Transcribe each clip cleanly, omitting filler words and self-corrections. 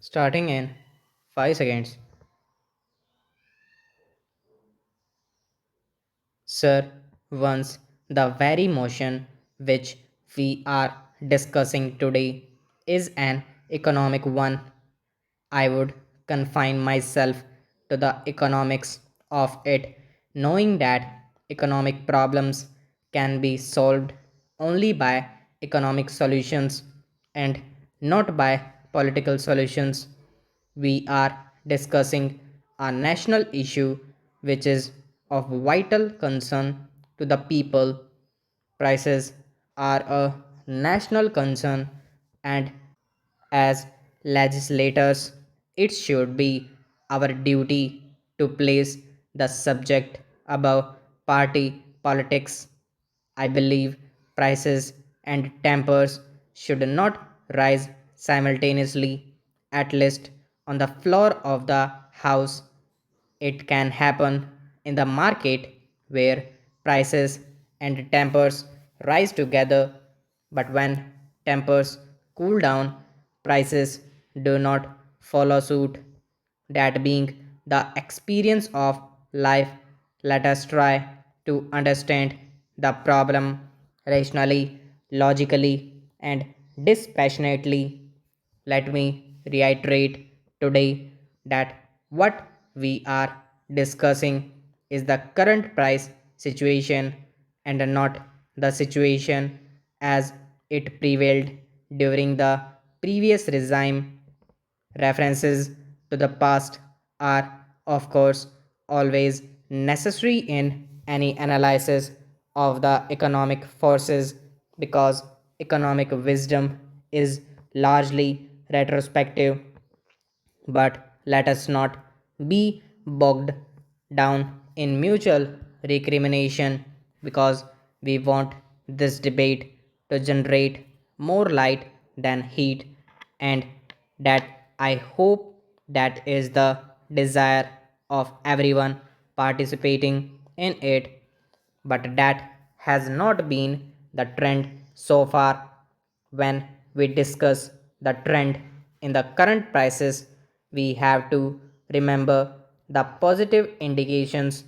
Starting in 5 seconds. Sir, once the very motion which we are discussing today is an economic one. I would confine myself to the economics of it, knowing that economic problems can be solved only by economic solutions and not by political solutions. We are discussing a national issue which is of vital concern to the people. Prices are a national concern, and as legislators, it should be our duty to place the subject above party politics. I believe prices and tempers should not rise simultaneously, at least on the floor of the house. It can happen in the market where prices and tempers rise together, but when tempers cool down, prices do not follow suit. That being the experience of life, let us try to understand the problem rationally, logically, and dispassionately. Let me reiterate today that what we are discussing is the current price situation and not the situation as it prevailed during the previous regime. References to the past are, of course, always necessary in any analysis of the economic forces because economic wisdom is largely retrospective. But let us not be bogged down in mutual recrimination because we want this debate to generate more light than heat, and that I hope that is the desire of everyone participating in it, but that has not been the trend so far. When we discuss the trend in the current prices, we have to remember the positive indications.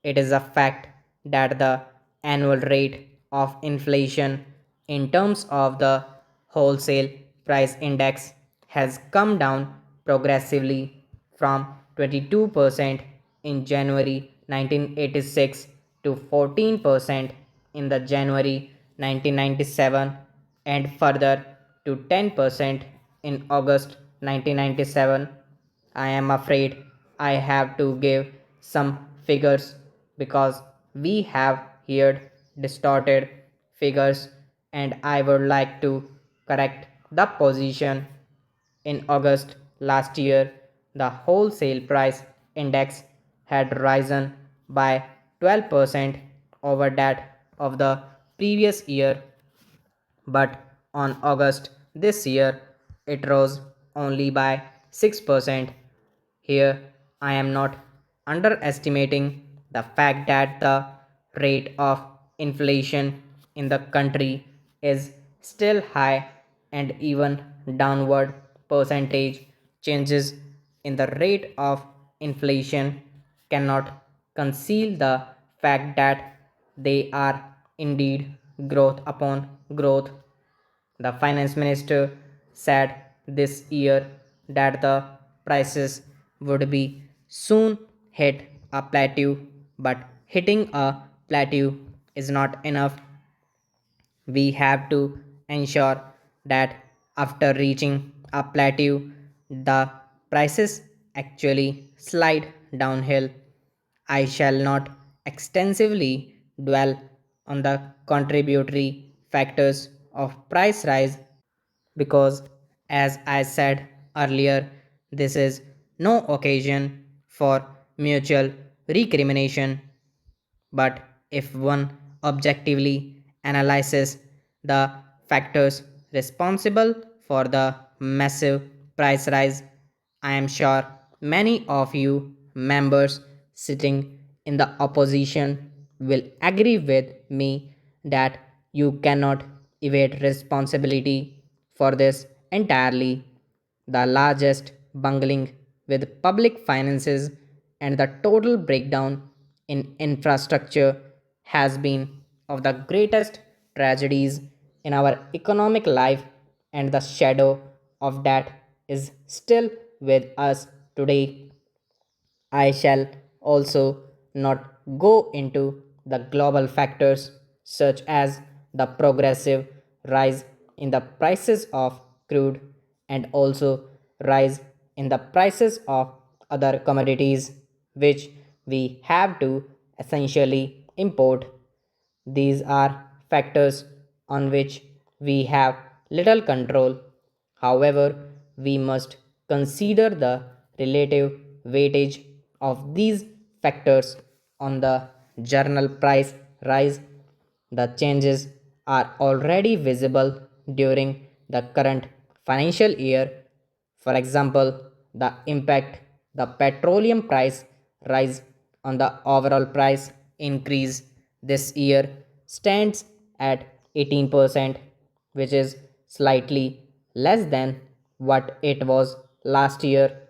It is a fact that the annual rate of inflation in terms of the wholesale price index has come down progressively from 22% in January 1986 to 14% in the January 1997 and further to 10% in August 1997. I am afraid I have to give some figures because we have heard distorted figures, and I would like to correct the position. In August last year, the wholesale price index had risen by 12% over that of the previous year, but on August this year it rose only by 6%. Here I am not underestimating the fact that the rate of inflation in the country is still high, and even downward percentage changes in the rate of inflation cannot conceal the fact that they are indeed growth upon growth. The finance minister said this year that the prices would be soon hit a plateau, but hitting a plateau is not enough. We have to ensure that after reaching a plateau, the prices actually slide downhill. I shall not extensively dwell on the contributory factors of price rise because, as I said earlier, this is no occasion for mutual recrimination. But if one objectively analyzes the factors responsible for the massive price rise, I am sure many of you members sitting in the opposition will agree with me that you cannot evade responsibility for this entirely. the largest bungling with public finances and the total breakdown in infrastructure has been of the greatest tragedies in our economic life, and the shadow of that is still with us today. I shall also not go into the global factors such as the progressive rise in the prices of crude and also rise in the prices of other commodities which we have to essentially import. These are factors on which we have little control. However, we must consider the relative weightage of these factors on the journal price rise. The changes are already visible during the current financial year. For example, the impact the petroleum price rise on the overall price increase this year stands at 18%, which is slightly less than what it was last year.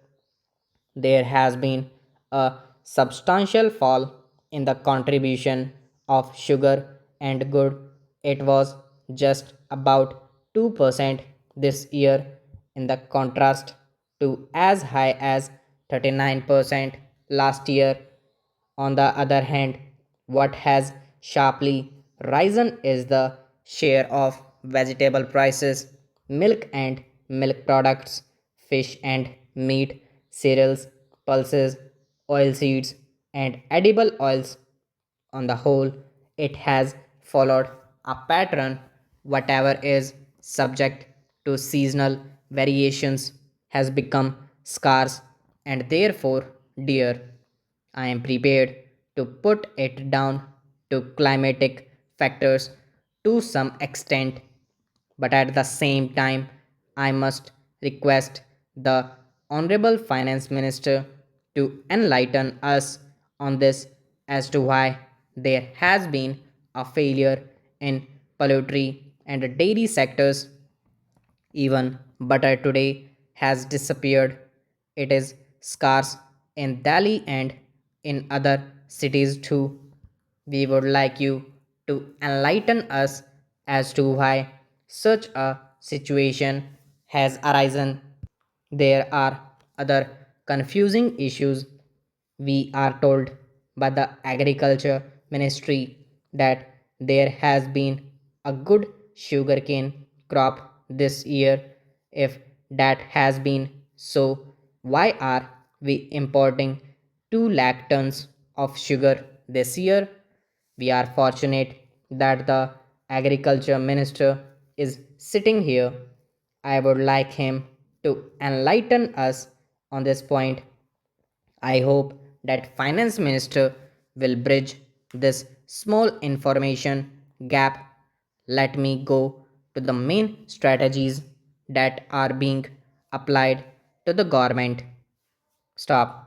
There has been a substantial fall in the contribution of sugar and good. It was just about 2% this year, in the contrast to as high as 39% last year. On the other hand, what has sharply risen is the share of vegetable prices, milk and milk products, fish and meat, cereals, pulses, oilseeds, and edible oils. On the whole, it has followed a pattern. Whatever is subject to seasonal variations has become scarce and therefore dear. I am prepared to put it down to climatic factors to some extent, but at the same time, I must request the Honorable Finance Minister to enlighten us on this as to why there has been a failure in poultry and dairy sectors. Even butter today has disappeared. It is scarce in Delhi and in other cities too. We would like you to enlighten us as to why such a situation has arisen. There are other confusing issues. We are told by the Agriculture Ministry that there has been a good sugarcane crop this year. If that has been so, why are we importing 2 lakh tons of sugar this year? We are fortunate that the Agriculture Minister is sitting here. I would like him to enlighten us on this point. I hope that Finance Minister will bridge this small information gap. Let me go to the main strategies that are being applied to the government. Stop.